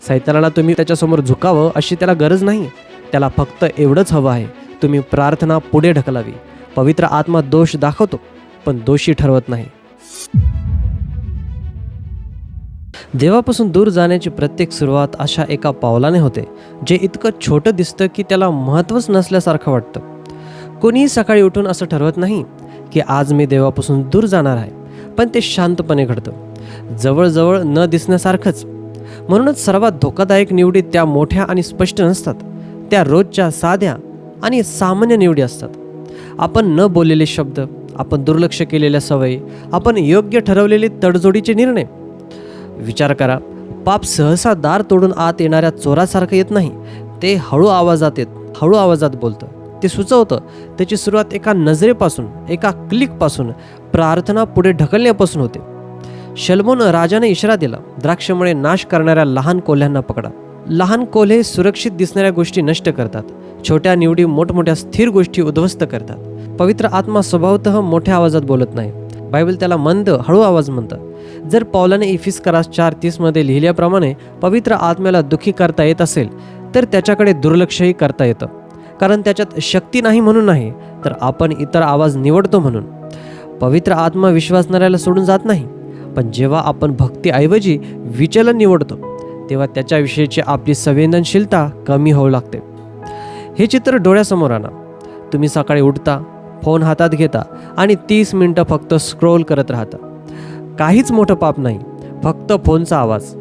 सैतानाला तुम्ही त्याच्यासमोर झुकावं अशी त्याला गरज नाही. त्याला फक्त एवढंच हवं आहे, तुम्ही प्रार्थना पुढे ढकलावी. पवित्र आत्मा दोष दाखवतो पण दोषी ठरवत नाही. देवापासून दूर जाण्याची प्रत्येक सुरुवात अशा एका पावलाने होते, जे इतकं छोटं दिसतं की त्याला महत्त्वच नसल्यासारखं वाटतं. कोणीही सकाळी उठून असं ठरवत नाही की आज मी देवापासून दूर जाणार आहे, पण ते शांतपणे घडतं, जवळजवळ न दिसण्यासारखंच. म्हणूनच सर्वात धोकादायक निवडी त्या मोठ्या आणि स्पष्ट नसतात, त्या रोजच्या साध्या आणि सामान्य निवडी असतात. आपण न बोललेले शब्द, आपण दुर्लक्ष केलेल्या सवयी, आपण योग्य ठरवलेले तडजोडीचे निर्णय. विचार करा, पाप सहसा दार तोडून आत येणाऱ्या चोरासारखं येत नाही. ते हळू आवाजात बोलतं. ते सुचवतं. त्याची सुरुवात एका नजरेपासून, एका क्लिकपासून, प्रार्थना पुढे ढकलण्यापासून होते. शल्मोन राजाने इशारा दिला, द्राक्षमळे नाश करणाऱ्या लहान कोल्ह्यांना पकडा. लहान कोल्हे सुरक्षित दिसणाऱ्या गोष्टी नष्ट करतात. छोट्या निवडी मोठमोठ्या स्थिर गोष्टी उद्ध्वस्त करतात. पवित्र आत्मा स्वभावतः मोठ्या आवाजात बोलत नाही. बायबल त्याला मंद, हळू आवाज म्हणतं. जर पौलाने इफिसकारास 4:30 लिहिल्याप्रमाणे पवित्र आत्म्याला दुःखी करता येत असेल, तर त्याच्याकडे दुर्लक्षही करता येतं. कारण त्याच्यात शक्ती नाही म्हणून नाही, तर आपण इतर आवाज निवडतो म्हणून. पवित्र आत्मा विश्वासणाऱ्याला सोडून जात नाही, पण जेव्हा आपण भक्तीऐवजी विचलन निवडतो, तेव्हा त्याच्याविषयीची आपली संवेदनशीलता कमी होऊ लागते. हे चित्र डोळ्यासमोर आणा. तुम्ही सकाळी उठता, फोन हातात घेता आणि 30 मिनिटं फक्त स्क्रोल करत राहता. काहीच मोठं पाप नाही, फक्त फोनचा आवाज.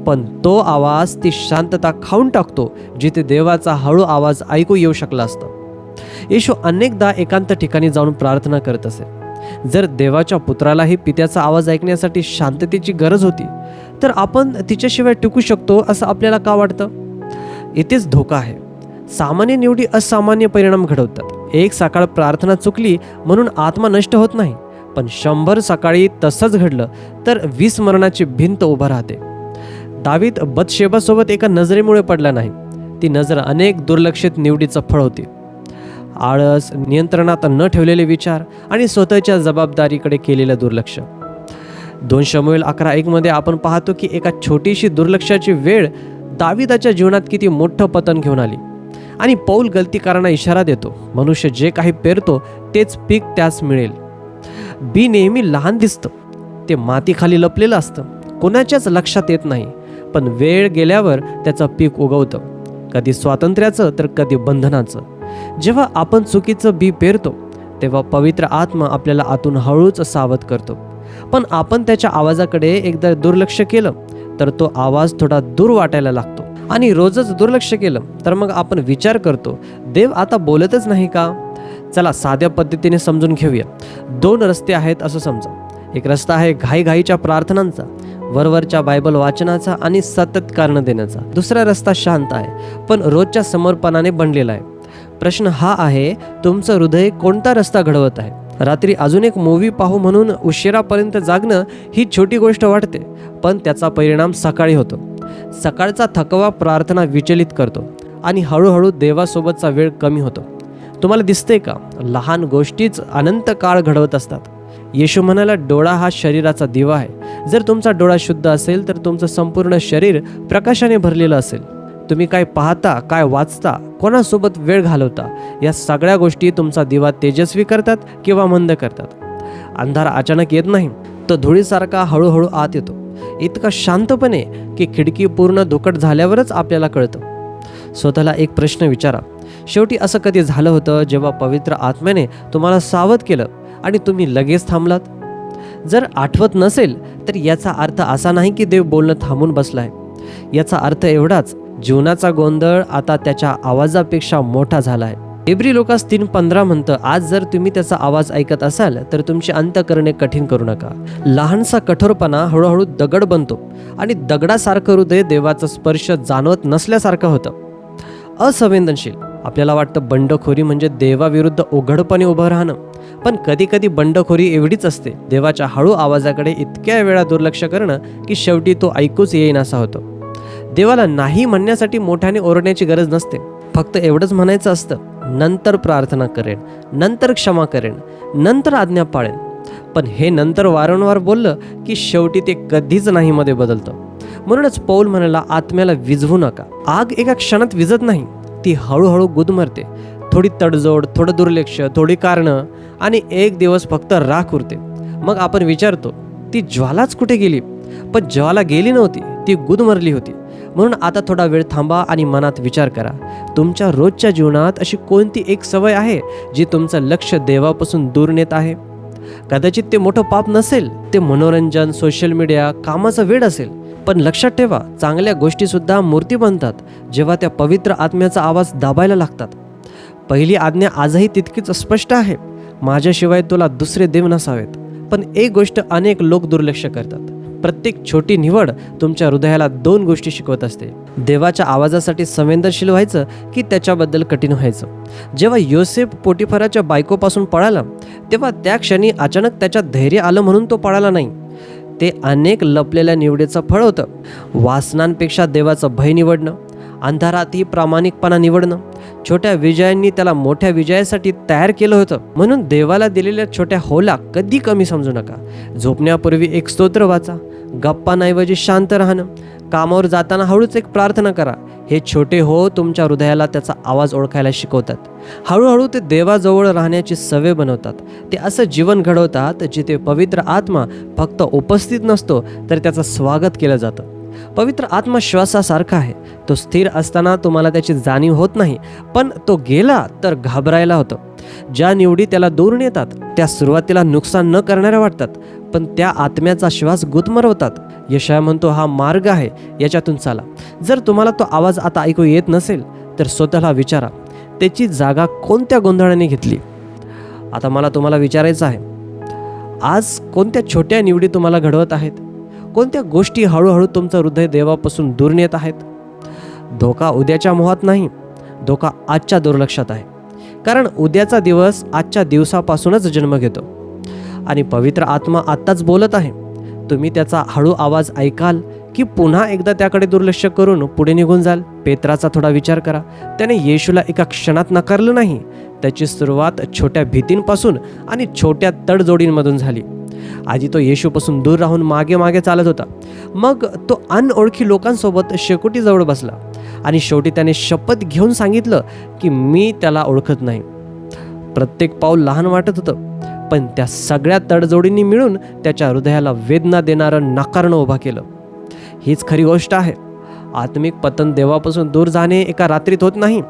पण तो आवाज ती शांतता खाऊन टाकतो जिथे देवाचा हळू आवाज ऐकू येऊ शकला असता. येशू अनेकदा एकांत ठिकाणी जाऊन प्रार्थना करत असे. जर देवाच्या पुत्रालाही पित्याचा आवाज ऐकण्यासाठी शांततेची गरज होती, तर आपण तिच्याशिवाय टिकू शकतो असं आपल्याला का वाटतं? इथेच धोका आहे. सामान्य निवडी असामान्य परिणाम घडवतात. एक सकाळ प्रार्थना चुकली म्हणून आत्मा नष्ट होत नाही, पण 100 सकाळी तसंच घडलं तर 20 मरणाची भिंत उभं राहते. दावीद बतशेबासोबत एका नजरेमुळे पडला नाही. ती नजर अनेक दुर्लक्षित निवडीचं फळ होती. आळस, नियंत्रणात न ठेवलेले विचार आणि स्वतःच्या जबाबदारीकडे केलेलं दुर्लक्ष. 2 शमूएल 11:1 आपण पाहतो की एका छोटीशी दुर्लक्षाची वेळ दाविदाच्या जीवनात किती मोठं पतन घेऊन आली. आणि पौल गलतीकारांना इशारा देतो, मनुष्य जे काही पेरतो तेच पीक त्यास मिळेल. बी नेहमी लहान दिसतं, ते मातीखाली लपलेलं असतं, कोणाच्याच लक्षात येत नाही, पण वेळ गेल्यावर त्याचं पीक उगवतं, कधी स्वातंत्र्याचं तर कधी बंधनाचं. जेव्हा आपण चुकीचं बी पेरतो, तेव्हा पवित्र आत्मा आपल्याला आतून हळूच सावध करतो. पण आपण त्याच्या आवाजाकडे एकदा दुर्लक्ष केलं तर तो आवाज थोडा दूर वाटायला लागतो. आणि रोजच दुर्लक्ष केलं तर मग आपण विचार करतो, देव आता बोलतच नाही का? चला साध्या पद्धतीने समजून घेऊया. 2 रस्ते आहेत असं समजा. एक रस्ता आहे घाईघाईच्या प्रार्थनांचा, वरवरच्या बायबल वाचनाचा आणि सतत कारण देण्याचा. दुसरा रस्ता शांत आहे, पण रोजच्या समर्पणाने बनलेला आहे. प्रश्न हा आहे, तुमचं हृदय कोणता रस्ता घडवत आहे? रात्री अजून एक मूवी पाहू म्हणून उशिरापर्यंत जागणं ही छोटी गोष्ट वाटते, पण त्याचा परिणाम सकाळी होतो. सकाळचा थकवा प्रार्थना विचलित करतो आणि हळूहळू देवासोबतचा वेळ कमी होतो. तुम्हाला दिसते का, लहान गोष्टीच अनंत काळ घडवत असतात. येशू म्हणाला, डोळा हा शरीराचा दिवा आहे. जर तुमचा डोळा शुद्ध असेल तर तुमचं संपूर्ण शरीर प्रकाशाने भरलेलं असेल. तुम्ही काय पाहता, काय वाचता, कोणासोबत वेळ घालवता, या सगळ्या गोष्टी तुमचा दिवा तेजस्वी करतात किंवा मंद करतात. अंधार अचानक येत नाही, तो धुळीसारखा हळूहळू आत येतो, इतका शांतपणे की खिडकी पूर्ण धुकट झाल्यावरच आपल्याला कळतं. स्वतःला एक प्रश्न विचारा, शेवटी असं कधी झालं होतं जेव्हा पवित्र आत्म्याने तुम्हाला सावध केलं आणि तुम्ही लगेच थांबलात? जर आठवत नसेल तर याचा अर्थ असा नाही की देव बोलणं थांबून बसला आहे. याचा अर्थ एवढाच, जीवनाचा गोंधळ आता त्याच्या आवाजापेक्षा मोठा झाला आहे. इब्री लोकास 3:15 म्हणतं, आज जर तुम्ही त्याचा आवाज ऐकत असाल तर तुमचे अंतःकरणे कठीण करू नका. लहानसा कठोरपणा हळूहळू दगड बनतो आणि दगडासारखं हृदय देवाचा स्पर्श जाणवत नसल्यासारखं होतं. असंवेदनशील. आपल्याला वाटतं बंडखोरी म्हणजे देवाविरुद्ध उघडपणे उभं राहणं, पण कधी कधी बंडखोरी एवढीच असते, देवाच्या हळू आवाजाकडे इतक्या वेळा दुर्लक्ष करणं की शेवटी तो ऐकूच येईनासा होतो. देवाला नाही म्हणण्यासाठी मोठ्याने ओरडण्याची गरज नसते. फक्त एवढंच म्हणायचं असतं, नंतर प्रार्थना करेन, नंतर क्षमा करेन, नंतर आज्ञा पाळेन. पण हे नंतर वारंवार बोललं की शेवटी ते कधीच नाही मध्ये बदलतं. म्हणूनच पौल म्हणाला, आत्म्याला विझवू नका. आग एका क्षणात विझत नाही, ती हळूहळू गुदमरते. थोडी तडजोड, थोडं दुर्लक्ष, थोडी कारणं आणि एक दिवस फक्त राख उरते. मग आपण विचारतो, ती ज्वालाच कुठे गेली? पण ज्वाला गेली नव्हती, ती गुदमरली होती. म्हणून आता थोडा वेळ थांबा आणि मनात विचार करा, तुमच्या रोजच्या जीवनात अशी कोणती एक सवय आहे जी तुमचं लक्ष देवापासून दूर नेत आहे? कदाचित ते मोठं पाप नसेल, ते मनोरंजन, सोशल मीडिया, कामाचा वेळ असेल. पण लक्षात ठेवा, चांगल्या गोष्टीसुद्धा मूर्ती बनतात जेव्हा त्या पवित्र आत्म्याचा आवाज दाबायला लागतात. पहिली आज्ञा आजही तितकीच स्पष्ट आहे, माझ्याशिवाय तुला दुसरे देव नसावेत. पण एक गोष्ट अनेक लोक दुर्लक्ष करतात. प्रत्येक छोटी निवड तुमच्या हृदयाला 2 गोष्टी शिकवत असते: देवाच्या आवाजासाठी संवेदनशील व्हायचं की त्याच्याबद्दल कठीण व्हायचं. जेव्हा योसेफ पोटिफराच्या बायकोपासून पळाला, तेव्हा त्या क्षणी अचानक त्याच्यात धैर्य आलं म्हणून तो पळाला नाही. ते अनेक लपलेल्या निवडीचं फळ होतं. वासनांपेक्षा देवाचं भय निवडणं, अंधारातही प्रामाणिकपणा निवडणं. छोट्या विजयांनी त्याला मोठ्या विजयासाठी तयार केलं होतं. म्हणून देवाला दिलेल्या छोट्या होला कधी कमी समजू नका. झोपण्यापूर्वी एक स्तोत्र वाचा, गप्पांऐवजी शांत राहणं, कामावर जाताना हळूच एक प्रार्थना करा. हे छोटे हो तुमच्या हृदयाला त्याचा आवाज ओळखायला शिकवतात. हळूहळू ते देवाजवळ राहण्याची सवय बनवतात. ते असं जीवन घडवतात जिथे पवित्र आत्मा फक्त उपस्थित नसतो, तर त्याचं स्वागत केलं जातं. पवित्र आत्मा श्वासासारखा आहे. तो स्थिर असताना तुम्हाला त्याची जाणीव होत नाही, पण तो गेला तर घाबरायला होतं. ज्या निवडी त्याला दूर नेतात त्या सुरुवातीला नुकसान न करणाऱ्या वाटतात, पण त्या आत्म्याचा श्वास गुदमरवतात. यशाया म्हणतो, हा मार्ग आहे, याच्यातून चाला. जर तुम्हाला तो आवाज आता ऐकू येत नसेल तर स्वतःला विचारा, त्याची जागा कोणत्या गोंधळाने घेतली? आता मला तुम्हाला विचारायचं आहे, आज कोणत्या छोट्या निवडी तुम्हाला घडवत आहेत? कोणत्या गोष्टी हळूहळू तुमचं हृदय देवापासून दूर नेत आहेत? धोका उद्याच्या मोहात नाही, धोका आजच्या दुर्लक्षात आहे. कारण उद्याचा दिवस आजच्या दिवसापासूनच जन्म घेतो आणि पवित्र आत्मा आत्ताच बोलत आहे. तुम्ही त्याचा हळू आवाज ऐकाल की पुन्हा एकदा त्याकडे दुर्लक्ष करून पुढे निघून जाल? पेत्राचा थोडा विचार करा. त्याने येशूला एका क्षणात नकारलं नाही. त्याची सुरुवात छोट्या भीतींपासून आणि छोट्या तडजोडींमधून झाली. आधी तो येशूपासून दूर राहून मागे मागे चालत होता. मग तो अनओळखी लोकांसोबत शेकोटीजवळ बसला आणि शेवटी त्याने शपथ घेऊन सांगितलं की मी त्याला ओळखत नाही. प्रत्येक पाऊल लहान वाटत होतं, पण त्या सगळ्या तडजोडींनी मिळून त्याच्या हृदयाला वेदना देणारं नाकारणं उभा केलं. हीच खरी गोष्ट आहे. आत्मिक पतन देवापासून दूर जाणे एका रात्रीत होत नाही,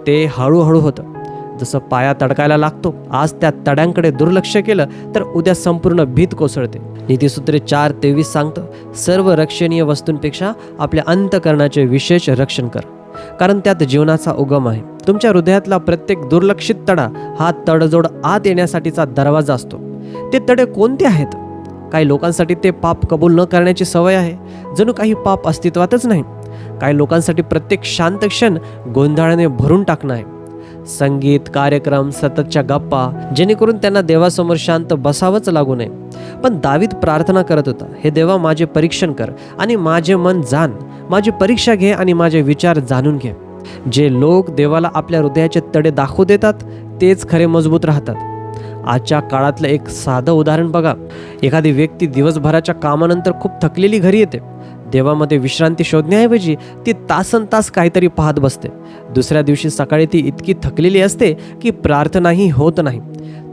ते हळूहळू होतं. जसं पाया तडकायला लागतो, आज त्या तड्यांकडे दुर्लक्ष केलं तर उद्या संपूर्ण भीत कोसळते. नीतिसूत्रे 4:23 सांगतं, सर्व रक्षणीय वस्तूंपेक्षा आपल्या अंतःकरणाचे विशेष रक्षण कर, कारण त्यात जीवनाचा उगम आहे. तुमच्या हृदयातला प्रत्येक दुर्लक्षित तडा हा तडजोड आत येण्यासाठीचा दरवाजा असतो. ते तडे कोणते आहेत? काही लोकांसाठी ते पाप कबूल न करण्याची सवय आहे, जणू काही पाप अस्तित्वातच नाही. काही लोकांसाठी प्रत्येक शांत क्षण गोंधळाने भरून टाकणं आहे. संगीत, कार्यक्रम, सततच्या गप्पा, जेणेकरून त्यांना देवासमोर शांत बसावंच लागू नये. पण दावीद प्रार्थना करत होता, हे देवा, माझे परीक्षण कर आणि माझे मन जाण, माझी परीक्षा घे आणि माझे विचार जाणून घे. जे लोक देवाला आपल्या हृदयाचे तडे दाखवू देतात तेच खरे मजबूत राहतात. आजच्या काळातलं एक साधं उदाहरण बघा. एखादी व्यक्ती दिवसभराच्या कामानंतर खूप थकलेली घरी येते. देवामध्ये विश्रांती शोधण्याऐवजी ती तासनतास काहीतरी पाहत बसते. दुसऱ्या दिवशी सकाळी ती इतकी थकलेली असते की प्रार्थनाही होत नाही.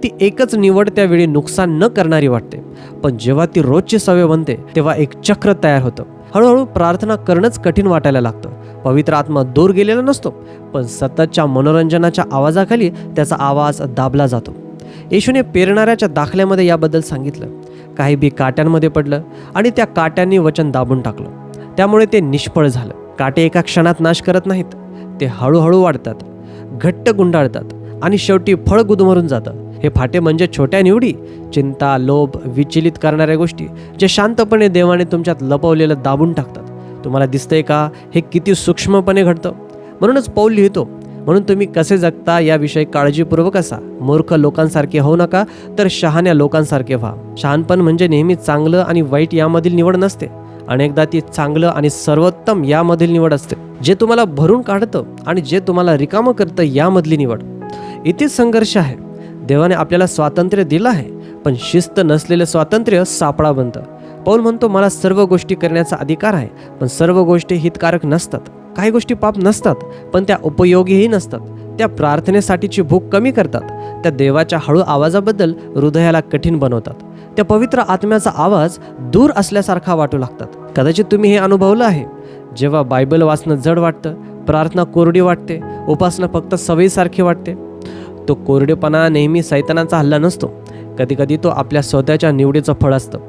ती एकच निवड त्यावेळी नुकसान न करणारी वाटते, पण जेव्हा ती रोजची सवय बनते तेव्हा एक चक्र तयार होतं. हळूहळू प्रार्थना करणंच कठीण वाटायला लागतं. पवित्र आत्मा दूर गेलेला नसतो, पण सततच्या मनोरंजनाच्या आवाजाखाली त्याचा आवाज दाबला जातो. येशूने पेरणाऱ्याच्या दाखल्यामध्ये याबद्दल सांगितलं. काही बी काट्यांमध्ये पडलं आणि त्या काट्यांनी वचन दाबून टाकलं, त्यामुळे ते निष्फळ झालं. काटे एका क्षणात नाश करत नाहीत, ते हळूहळू वाढतात, घट्ट गुंडाळतात आणि शेवटी फळ गुदमरून जातं. हे फाटे म्हणजे छोट्या निवडी, चिंता, लोभ, विचलित करणाऱ्या गोष्टी, जे शांतपणे देवाने तुमच्यात लपवलेलं दाबून टाकतात. तुम्हाला दिसतंय का हे किती सूक्ष्मपणे घडतं? म्हणूनच पौल लिहितो, म्हणून तुम्ही कसे जगता याविषयी काळजीपूर्वक असा. मूर्ख लोकांसारखे होऊ नका, तर शहाण्या लोकांसारखे व्हा. शहाणपण म्हणजे नेहमी चांगलं आणि वाईट यामधील निवड नसते. अनेकदा ती चांगलं आणि सर्वोत्तम यामधील निवड असते. जे तुम्हाला भरून काढतं आणि जे तुम्हाला रिकामं करतं यामधली निवड. इथेच संघर्ष आहे. देवाने आपल्याला स्वातंत्र्य दिलं आहे, पण शिस्त नसलेलं स्वातंत्र्य सापळा बनतं. पौल म्हणतो, मला सर्व गोष्टी करण्याचा अधिकार आहे, पण सर्व गोष्टी हितकारक नसतात. काही गोष्टी पाप नसतात, पण त्या उपयोगीही नसतात. त्या प्रार्थनेसाठीची भूक कमी करतात. त्या देवाच्या हळू आवाजाबद्दल हृदयाला कठीण बनवतात. त्या पवित्र आत्म्याचा आवाज दूर असल्यासारखा वाटू लागतात. कदाचित तुम्ही हे अनुभवलं आहे. जेव्हा बायबल वाचणं जड वाटतं, प्रार्थना कोरडी वाटते, उपासना फक्त सवयीसारखी वाटते, तो कोरडेपणा नेहमी सैतानाचा हल्ला नसतो. कधीकधी तो आपल्या स्वतःच्या निवडीचं फळ असतं.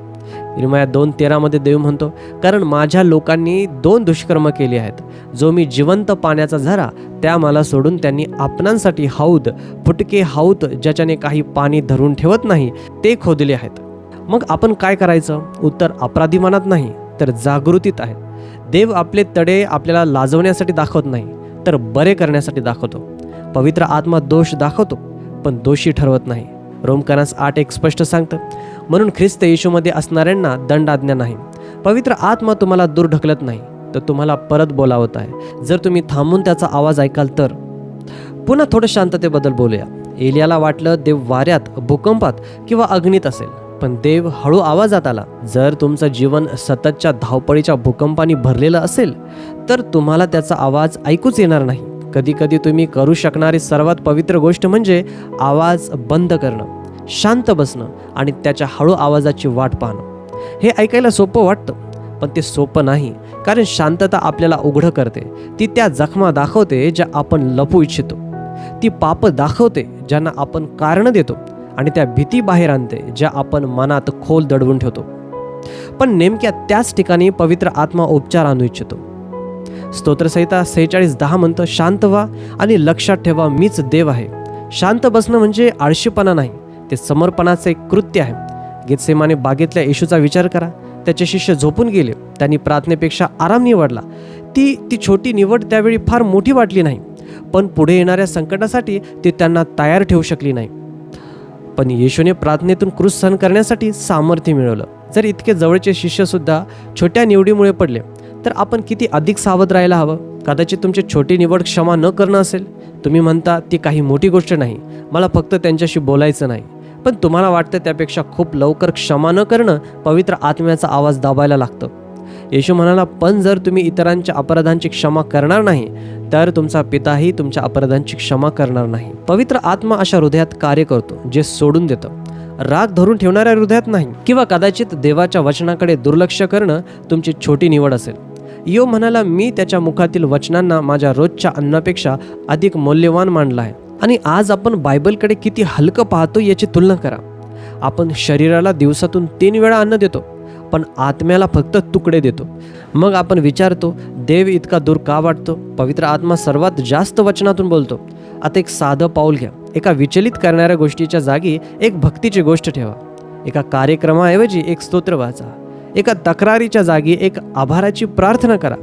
इर्मिया 2:13 देव म्हणतो, कारण माझ्या लोकांनी 2 दुष्कर्म केली आहेत. जो मी जिवंत पाण्याचा झरा त्या मला सोडून त्यांनी आपणांसाठी हौद, फुटके हौद ज्याच्याने काही पाणी धरून ठेवत नाही, ते खोदले आहेत. मग आपण काय करायचं? उत्तर अपराधी मनात नाही, तर जागृतीत आहे. देव आपले तडे आपल्याला लाजवण्यासाठी दाखवत नाही, तर बरे करण्यासाठी दाखवतो. पवित्र आत्मा दोष दाखवतो, पण दोषी ठरवत नाही. रोमकारांस 8:1 स्पष्ट सांगतं, म्हणून ख्रिस्त येशूमध्ये असणाऱ्यांना दंडाज्ञा नाही. पवित्र आत्मा तुम्हाला दूर ढकलत नाही, तर तुम्हाला परत बोलावत आहे. जर तुम्ही थांबून त्याचा आवाज ऐकाल तर. पुन्हा थोडं शांततेबद्दल बोलूया. एलियाला वाटलं देव वाऱ्यात, भूकंपात किंवा अग्नीत असेल, पण देव हळू आवाजात आला. जर तुमचं जीवन सततच्या धावपळीच्या भूकंपाने भरलेलं असेल, तर तुम्हाला त्याचा आवाज ऐकूच येणार नाही. कधी कधी तुम्ही करू शकणारी सर्वात पवित्र गोष्ट म्हणजे आवाज बंद करणं, शांत बसणं आणि त्याच्या हळू आवाजाची वाट पाहणं. हे ऐकायला सोपं वाटतं, पण ते सोपं नाही. कारण शांतता आपल्याला उघडं करते. ती त्या जखमा दाखवते ज्या आपण लपवू इच्छितो. ती पाप दाखवते ज्यांना आपण कारण देतो, आणि त्या भीती बाहेर आणते ज्या आपण मनात खोल दडवून ठेवतो. पण नेमक्या त्याच ठिकाणी पवित्र आत्मा उपचार आणू इच्छितो. स्तोत्रसंहिता 46:10 म्हणतं, शांत व्हा आणि लक्षात ठेवा, मीच देव आहे. शांत बसणं म्हणजे आळशीपणा नाही, ते समर्पणाचं एक कृत्य आहे. गेत्सेमाने बागेतल्या येशूचा विचार करा. त्याचे शिष्य झोपून गेले. त्यांनी प्रार्थनेपेक्षा आराम निवडला. ती छोटी निवड त्यावेळी फार मोठी वाटली नाही, पण पुढे येणाऱ्या संकटासाठी ती त्यांना तयार ठेवू शकली नाही. पण येशूने प्रार्थनेतून क्रूस सहन करण्यासाठी सामर्थ्य मिळवलं. जर इतके जवळचे शिष्य सुद्धा छोट्या निवडीमुळे पडले, तर आपण किती अधिक सावध राहायला हवं. कदाचित तुमची छोटी निवड क्षमा न करणं असेल. तुम्ही म्हणता ती काही मोठी गोष्ट नाही, मला फक्त त्यांच्याशी बोलायचं नाही. पण तुम्हाला वाटतं त्यापेक्षा खूप लवकर क्षमा न करणं पवित्र आत्म्याचा आवाज दाबायला लागतं. येशू म्हणाला, पण जर तुम्ही इतरांच्या अपराधांची क्षमा करणार नाही, तर तुमचा पिताही तुमच्या अपराधांची क्षमा करणार नाही. पवित्र आत्मा अशा हृदयात कार्य करतो जे सोडून देतं, राग धरून ठेवणाऱ्या हृदयात नाही. किंवा कदाचित देवाच्या वचनाकडे दुर्लक्ष करणं तुमची छोटी निवड असेल. यो म्हणाला, मी त्याच्या मुखातील वचनांना माझ्या रोजच्या अन्नापेक्षा अधिक मौल्यवान मानलं आहे. आणि आज आपण बायबलकडे किती हलकं पाहतो याची तुलना करा. आपण शरीराला दिवसातून 3 वेळा अन्न देतो, पण आत्म्याला फक्त तुकडे देतो. मग आपण विचारतो, देव इतका दूर का वाटतो? पवित्र आत्मा सर्वात जास्त वचनातून बोलतो. आता एक साधं पाऊल घ्या. एका विचलित करणाऱ्या गोष्टीच्या जागी एक भक्तीची गोष्ट ठेवा. एका कार्यक्रमाऐवजी एक स्तोत्र वाचा. एका तक्रारीच्या जागी एक आभाराची प्रार्थना करा.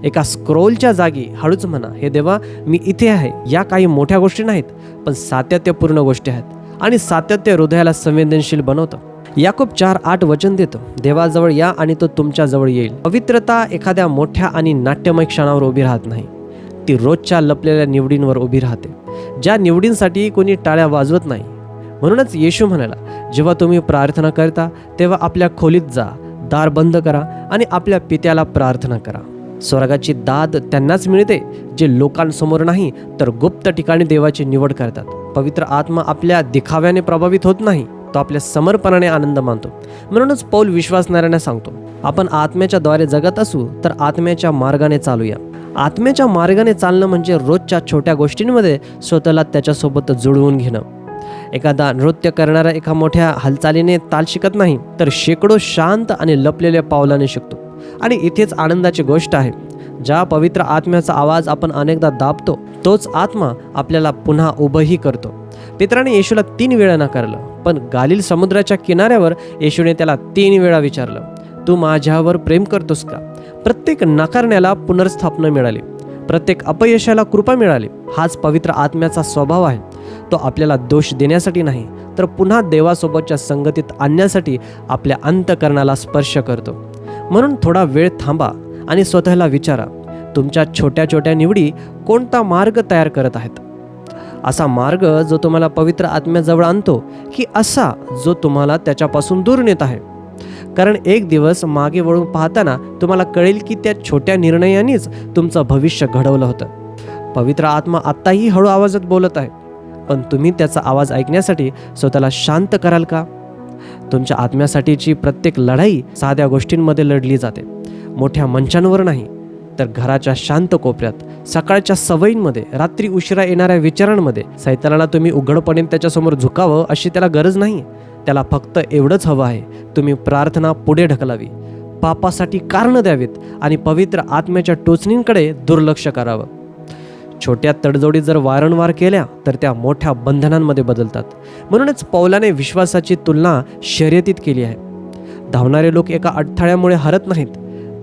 एका स्क्रोलच्या जागी हळूच म्हणा, हे देवा, मी इथे आहे. या काही मोठ्या गोष्टी नाहीत, पण सातत्यपूर्ण गोष्टी आहेत, आणि सातत्य हृदयाला संवेदनशील बनवतं. याकोब 4:8 वचन देतो, देवाजवळ या आणि तो तुमच्या जवळ येईल. पवित्रता एखाद्या मोठ्या आणि नाट्यमय क्षणावर उभी राहत नाही, ती रोजच्या लपलेल्या निवडींवर उभी राहते, ज्या निवडींसाठी कोणी टाळ्या वाजवत नाही. म्हणूनच येशू म्हणाला, जेव्हा तुम्ही प्रार्थना करता तेव्हा आपल्या खोलीत जा, दार बंद करा आणि आपल्या पित्याला प्रार्थना करा. स्वर्गाची दाद त्यांनाच मिळते जे लोकांसमोर नाही, तर गुप्त ठिकाणी देवाची निवड करतात. पवित्र आत्मा आपल्या दिखाव्याने प्रभावित होत नाही, तो आपल्या समर्पणाने आनंद मानतो. म्हणूनच पौल विश्वासणाऱ्यांना सांगतो, आपण आत्म्याच्या द्वारे जगत असू तर आत्म्याच्या मार्गाने चालूया. आत्म्याच्या मार्गाने चालणं म्हणजे रोजच्या छोट्या गोष्टींमध्ये स्वतःला त्याच्यासोबत जुळवून घेणं. एखादा नृत्य करणारा एका मोठ्या हालचालीने ताल शिकत नाही, तर शेकडो शांत आणि लपलेल्या पावलाने शिकतो. आणि इथेच आनंदाची गोष्ट आहे. ज्या पवित्र आत्म्याचा आवाज आपण अनेकदा दाबतो, तोच आत्मा आपल्याला पुन्हा उभंही करतो. पेत्राने येशूला 3 वेळा नाकारलं, पण गालिल समुद्राच्या किनाऱ्यावर येशूने त्याला 3 वेळा विचारलं, तू माझ्यावर प्रेम करतोस का? प्रत्येक नाकारण्याला पुनर्स्थापना मिळाली, प्रत्येक अपयशाला कृपा मिळाली. हाच पवित्र आत्म्याचा स्वभाव आहे. तो आपल्याला दोष देण्यासाठी नाही, तर पुन्हा देवासोबतच्या संगतीत आणण्यासाठी आपल्या अंतःकरणाला स्पर्श करतो. म्हणून थोडा वेळ थांबा आणि स्वतःला विचारा, तुमच्या छोट्या छोट्या निवडी कोणता मार्ग तयार करत आहेत? असा मार्ग जो तुम्हाला पवित्र आत्म्याजवळ आणतो, की असा जो तुम्हाला त्याच्यापासून दूर नेत आहे? कारण एक दिवस मागे वळून पाहताना तुम्हाला कळेल की त्या छोट्या निर्णयांनीच तुमचं भविष्य घडवलं होतं. पवित्र आत्मा आत्ताही हळू आवाजात बोलत आहे, पण तुम्ही त्याचा आवाज ऐकण्यासाठी स्वतःला शांत कराल का? तुमच्या आत्म्यासाठीची प्रत्येक लढाई साध्या गोष्टींमध्ये लढली जाते, मोठ्या मंचांवर नाही, तर घराच्या शांत कोपऱ्यात, सकाळच्या सवयींमध्ये, रात्री उशिरा येणाऱ्या विचारांमध्ये. सैतानाला तुम्ही उघडपणे त्याच्यासमोर झुकावं अशी त्याला गरज नाही. त्याला फक्त एवढंच हवं आहे, तुम्ही प्रार्थना पुढे ढकलावी, पापासाठी कारणं द्यावीत आणि पवित्र आत्म्याच्या टोचणींकडे दुर्लक्ष करावं. छोट्या तडजोडी जर वारंवार केल्या तर त्या मोठ्या बंधनांमध्ये बदलतात. म्हणूनच पौलाने विश्वासाची तुलना शर्यतीत केली आहे. धावणारे लोक एका अडथळ्यामुळे हरत नाहीत,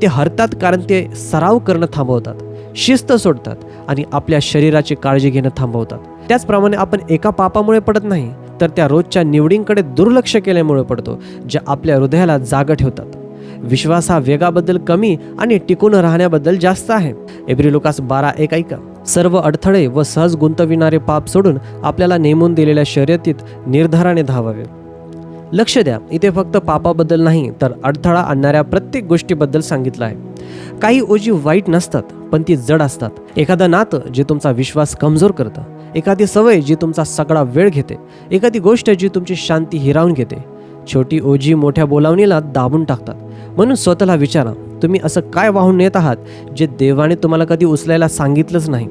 ते हरतात कारण ते सराव करणं थांबवतात, शिस्त सोडतात आणि आपल्या शरीराची काळजी घेणं थांबवतात. त्याचप्रमाणे आपण एका पापामुळे पडत नाही, तर त्या रोजच्या निवडींकडे दुर्लक्ष केल्यामुळे पडतो, ज्या आपल्या हृदयाला जागा ठेवतात. विश्वास हा वेगाबद्दल कमी आणि टिकून राहण्याबद्दल जास्त आहे. इब्री लुकास 12:1 ऐका. सर्व अडथळे व सहज गुंतविणारे पाप सोडून आपल्याला नेमून दिलेल्या शर्यतीत निर्धाराने धावावे. लक्ष द्या, इथे फक्त पापाबद्दल नाही तर अडथळा आणणाऱ्या प्रत्येक गोष्टीबद्दल सांगितलं आहे. काही ओझी वाईट नसतात, पण ती जड असतात. एखादं नातं जे तुमचा विश्वास कमजोर करतं, एखादी सवय जी तुमचा सगळा वेळ घेते, एखादी गोष्ट जी तुमची शांती हिरावून घेते. छोटी ओझी मोठ्या बोलावणीला दाबून टाकतात. म्हणून स्वतःला विचारा, तुम्ही असं काय वाहून नेत आहात जे देवाने तुम्हाला कधी उचलायला सांगितलंच नाही?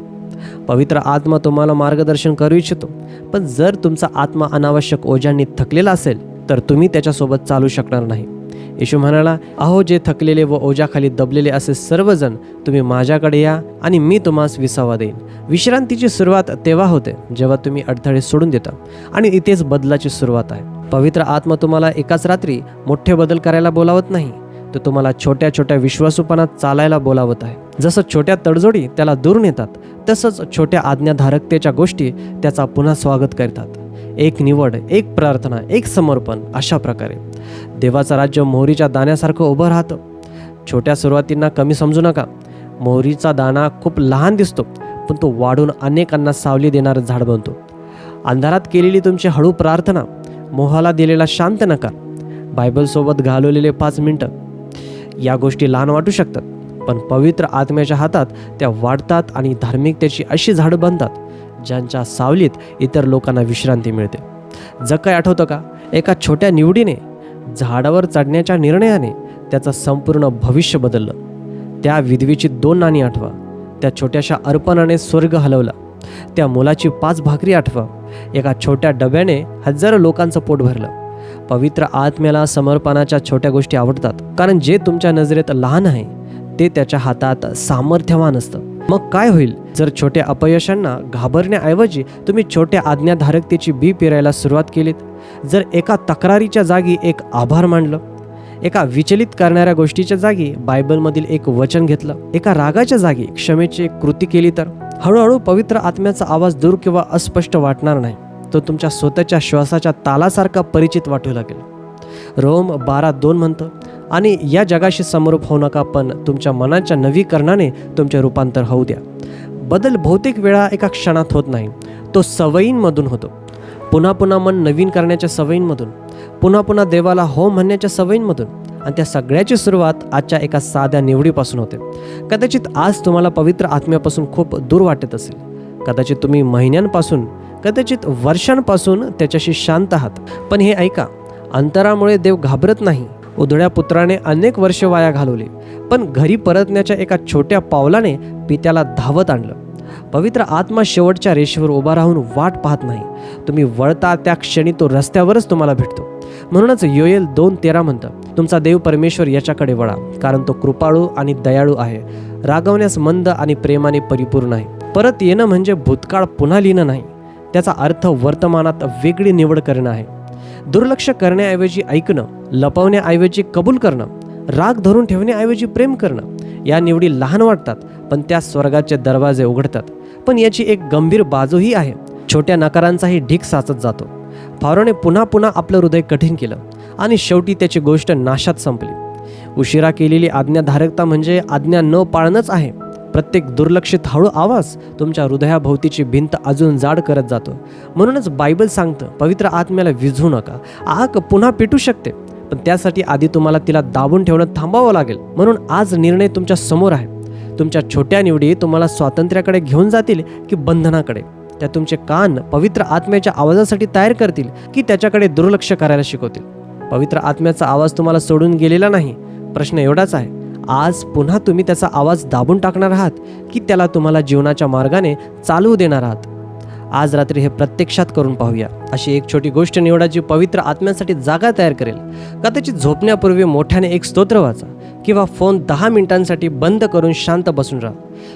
पवित्र आत्मा तुम्हाला मार्गदर्शन करू इच्छितो, पण जर तुमचा आत्मा अनावश्यक ओझ्यांनी थकलेला असेल तर तुम्ही त्याच्यासोबत चालू शकणार नाही. येशू म्हणाला, अहो जे थकलेले व ओझ्याखाली दबलेले असे सर्वजण, तुम्ही माझ्याकडे या आणि मी तुम्हास विसावा देईन. विश्रांतीची सुरुवात तेव्हा होते जेव्हा तुम्ही अडथळे सोडून देता, आणि इथेच बदलाची सुरुवात आहे. पवित्र आत्मा तुम्हाला एकाच रात्री मोठे बदल करायला बोलावत नाही, तो तुम्हाला छोट्या छोट्या विश्वासूपणात चालायला बोलावत आहे. जसं छोट्या तडजोडी त्याला दूर नेतात, तसंच छोट्या आज्ञाधारकतेच्या गोष्टी त्याचा पुन्हा स्वागत करतात. एक निवड, एक प्रार्थना, एक समर्पण, अशा प्रकारे देवाचं राज्य मोहरीच्या दाण्यासारखं उभं राहतं. छोट्या सुरुवातींना कमी समजू नका. मोहरीचा दाणा खूप लहान दिसतो, पण तो वाढून अनेकांना सावली देणारं झाड बनतो. अंधारात केलेली तुमची हळू प्रार्थना, मोहाला दिलेला शांत नकार, बायबलसोबत घालवलेले 5 मिनिटं, या गोष्टी लहान वाटू शकतात, पण पवित्र आत्म्याच्या हातात त्या वाढतात आणि धार्मिकतेची अशी झाडं बनतात ज्यांच्या सावलीत इतर लोकांना विश्रांती मिळते. जकाय आठवतं का? एका छोट्या निवडीने, झाडावर चढण्याच्या निर्णयाने त्याचं संपूर्ण भविष्य बदललं. त्या विधवेची 2 नाणी आठवा. त्या छोट्याशा अर्पणाने स्वर्ग हलवला. त्या मुलाची 5 भाकरी आठवा. एका छोट्या डब्याने हजारो लोकांचं पोट भरलं. पवित्र आत्म्याला समर्पणाच्या छोट्या गोष्टी आवडतात, कारण जे तुमच्या नजरेत लहान आहे ते त्याच्या हातात सामर्थ्यवान असतं. मग काय होईल जर छोट्या अपयशांना घाबरण्याऐवजी तुम्ही छोट्या आज्ञाधारकतेची बी पेरायला सुरुवात केलीत? जर एका तक्रारीच्या जागी एक आभार मानलं, एका विचलित करणाऱ्या गोष्टीच्या जागी बायबलमधील एक वचन घेतलं, एका रागाच्या जागी क्षमेची एक कृती केली, तर हळूहळू पवित्र आत्म्याचा आवाज दूर किंवा अस्पष्ट वाटणार नाही. तो तुमच्या स्वतःच्या श्वासाच्या तालासारखा परिचित वाटू लागेल. रोम 12:2 म्हणतं, आणि या जगाशी समरूप होऊ नका, पण तुमच्या मनाच्या नवीकरणाने तुमचे रूपांतर होऊ द्या. बदल बहुतेक वेळा एका क्षणात होत नाही, तो सवयींमधून होतो. पुन्हा पुन्हा मन नवीन करण्याच्या सवयींमधून, पुन्हा पुन्हा देवाला हो म्हणण्याच्या सवयींमधून, आणि त्या सगळ्याची सुरुवात आजच्या एका साध्या निवडीपासून होते. कदाचित आज तुम्हाला पवित्र आत्म्यापासून खूप दूर वाटत असेल. कदाचित तुम्ही महिन्यांपासून, कदाचित वर्षांपासून त्याच्याशी शांत आहात. पण हे ऐका, अंतरामुळे देव घाबरत नाही. उधळ्या पुत्राने अनेक वर्षे वाया घालवली, पण घरी परतण्याच्या एका छोट्या पावलाने पित्याला धावत आणलं. पवित्र आत्मा शेवटच्या रेषेवर उभा राहून वाट पाहत नाही. तुम्ही वळता त्या क्षणी तो रस्त्यावरच तुम्हाला भेटतो. म्हणूनच योएल 2:13 म्हणतं, तुमचा देव परमेश्वर याच्याकडे वळा, कारण तो कृपाळू आणि दयाळू आहे, रागवण्यास मंद आणि प्रेमाने परिपूर्ण आहे. परत येणं म्हणजे भूतकाळ पुन्हा लिहिणं नाही, त्याचा अर्थ वर्तमानात वेगळी निवड करणं आहे. दुर्लक्ष करण्याऐवजी ऐकणं, लपवण्याऐवजी कबूल करणं, राग धरून ठेवण्याऐवजी प्रेम करणं, या निवडी लहान वाटतात, पण त्या स्वर्गाचे दरवाजे उघडतात. पण याची एक गंभीर बाजूही आहे. छोट्या नकारांचाही ढीग साचत जातो. फारोने पुन्हा पुन्हा आपलं हृदय कठीण केलं आणि शेवटी त्याची गोष्ट नाशात संपली. उशिरा केलेली आज्ञाधारकता म्हणजे आज्ञा न पाळणंच आहे. प्रत्येक दुर्लक्षित हळू आवाज तुमच्या हृदयाभोवतीची भिंत अजून जाड करत जातो. म्हणूनच बायबल सांगतं, पवित्र आत्म्याला विझू नका. आग पुन्हा पेटू शकते, पण त्यासाठी आधी तुम्हाला तिला दाबून ठेवणं थांबावं लागेल. म्हणून आज निर्णय तुमच्या समोर आहे. तुमच्या छोट्या निवडी तुम्हाला स्वातंत्र्याकडे घेऊन जातील की बंधनाकडे? त्या तुमचे कान पवित्र आत्म्याच्या आवाजासाठी तयार करतील की त्याच्याकडे दुर्लक्ष करायला शिकवतील? पवित्र आत्म्याचा आवाज तुम्हाला सोडून गेलेला नाही. प्रश्न एवढाच आहे, आज पुन्हा तुम्ही त्याचा आवाज दाबून टाकणार आहात की त्याला तुम्हाला जीवनाच्या मार्गाने चालवू देणार आहात? आज रात्री हे प्रत्यक्षात करून पाहूया. अशी एक छोटी गोष्ट निवडा जी पवित्र आत्म्यासाठी जागा तयार करेल. कदाचित झोपण्यापूर्वी मोठ्याने एक स्तोत्र वाचा, किंवा फोन 10 मिनिटांसाठी बंद करून शांत बसून राहा,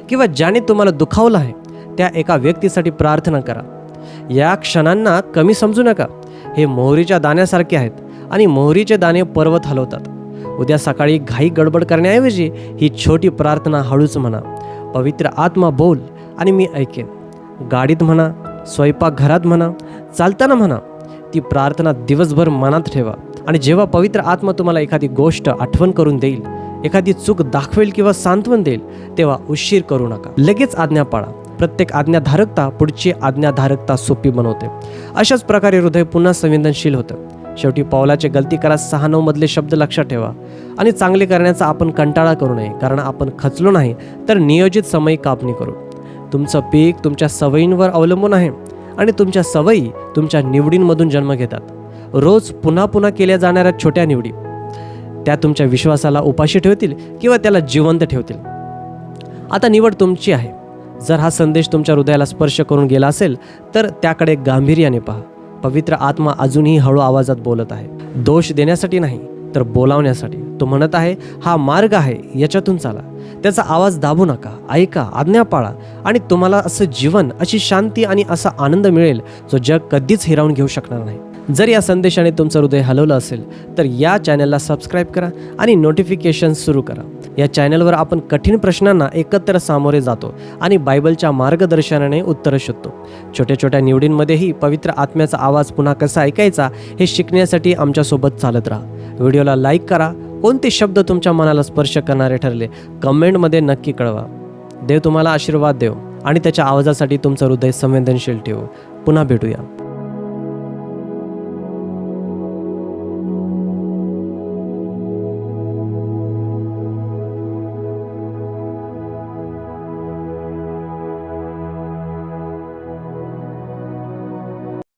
किंवा ज्याने तुम्हाला दुखावलं आहे त्या एका व्यक्तीसाठी प्रार्थना करा. या क्षणांना कमी समजू नका. हे मोहरीच्या दाण्यासारखे आहेत आणि मोहरीचे दाणे पर्वत हलवतात. उद्या सकाळी घाई गडबड करण्याऐवजी ही छोटी प्रार्थना हळूच म्हणा. पवित्र आत्मा बोल आणि मी ऐकेन. गाडीत म्हणा, स्वयंपाकघरात म्हणा, चालताना म्हणा. ती प्रार्थना दिवसभर मनात ठेवा. आणि जेव्हा पवित्र आत्मा तुम्हाला एखादी गोष्ट आठवण करून देईल, एखादी चूक दाखवेल किंवा सांत्वन देईल, तेव्हा उशीर करू नका. लगेच आज्ञा पाळा. प्रत्येक आज्ञाधारकता पुढची आज्ञाधारकता सोपी बनवते. अशाच प्रकारे हृदय पुन्हा संवेदनशील होतं. शेवटी पौलाचे गलती करा 6:9 मधले शब्द लक्षात ठेवा. आणि चांगले करण्याचा आपण कंटाळा करू नये, कारण आपण खचलो नाही तर नियोजित समय कापणी करू. तुमचं पीक तुमच्या सवयींवर अवलंबून आहे आणि तुमच्या सवयी तुमच्या निवडींमधून जन्म घेतात. रोज पुन्हा पुन्हा केल्या जाणाऱ्या छोट्या निवडी त्या तुमच्या विश्वासाला उपाशी ठेवतील किंवा त्याला जिवंत ठेवतील. आता निवड तुमची आहे. जर हा संदेश तुमच्या हृदयाला स्पर्श करून गेला असेल तर त्याकडे गांभीर्याने पहा. पवित्र आत्मा अजूनही हळू आवाजात बोलत आहे. दोष देण्यासाठी नाही तर बोलावण्यासाठी. तो म्हणत आहे, हा मार्ग आहे, याच्यातून चाला. त्याचा आवाज दाबू नका. ऐका, आज्ञा पाळा आणि तुम्हाला असं जीवन, अशी शांती आणि असा आनंद मिळेल जो जग कधीच हिरावून घेऊ शकणार नाही. जर या संदेशाने तुमचं हृदय हलवलं असेल तर या चॅनलला सबस्क्राईब करा आणि नोटिफिकेशन सुरू करा. या चॅनलवर आपण कठीण प्रश्नांना एकत्र सामोरे जातो आणि बायबलच्या मार्गदर्शनाने उत्तरं शोधतो. छोट्या छोट्या निवडींमध्येही पवित्र आत्म्याचा आवाज पुन्हा कसा ऐकायचा हे शिकण्यासाठी आमच्यासोबत चालत राहा. व्हिडिओला लाईक करा. कोणते शब्द तुमच्या मनाला स्पर्श करणारे ठरले कमेंटमध्ये नक्की कळवा. देव तुम्हाला आशीर्वाद देव आणि त्याच्या आवाजासाठी तुमचं हृदय संवेदनशील ठेवू. पुन्हा भेटूया.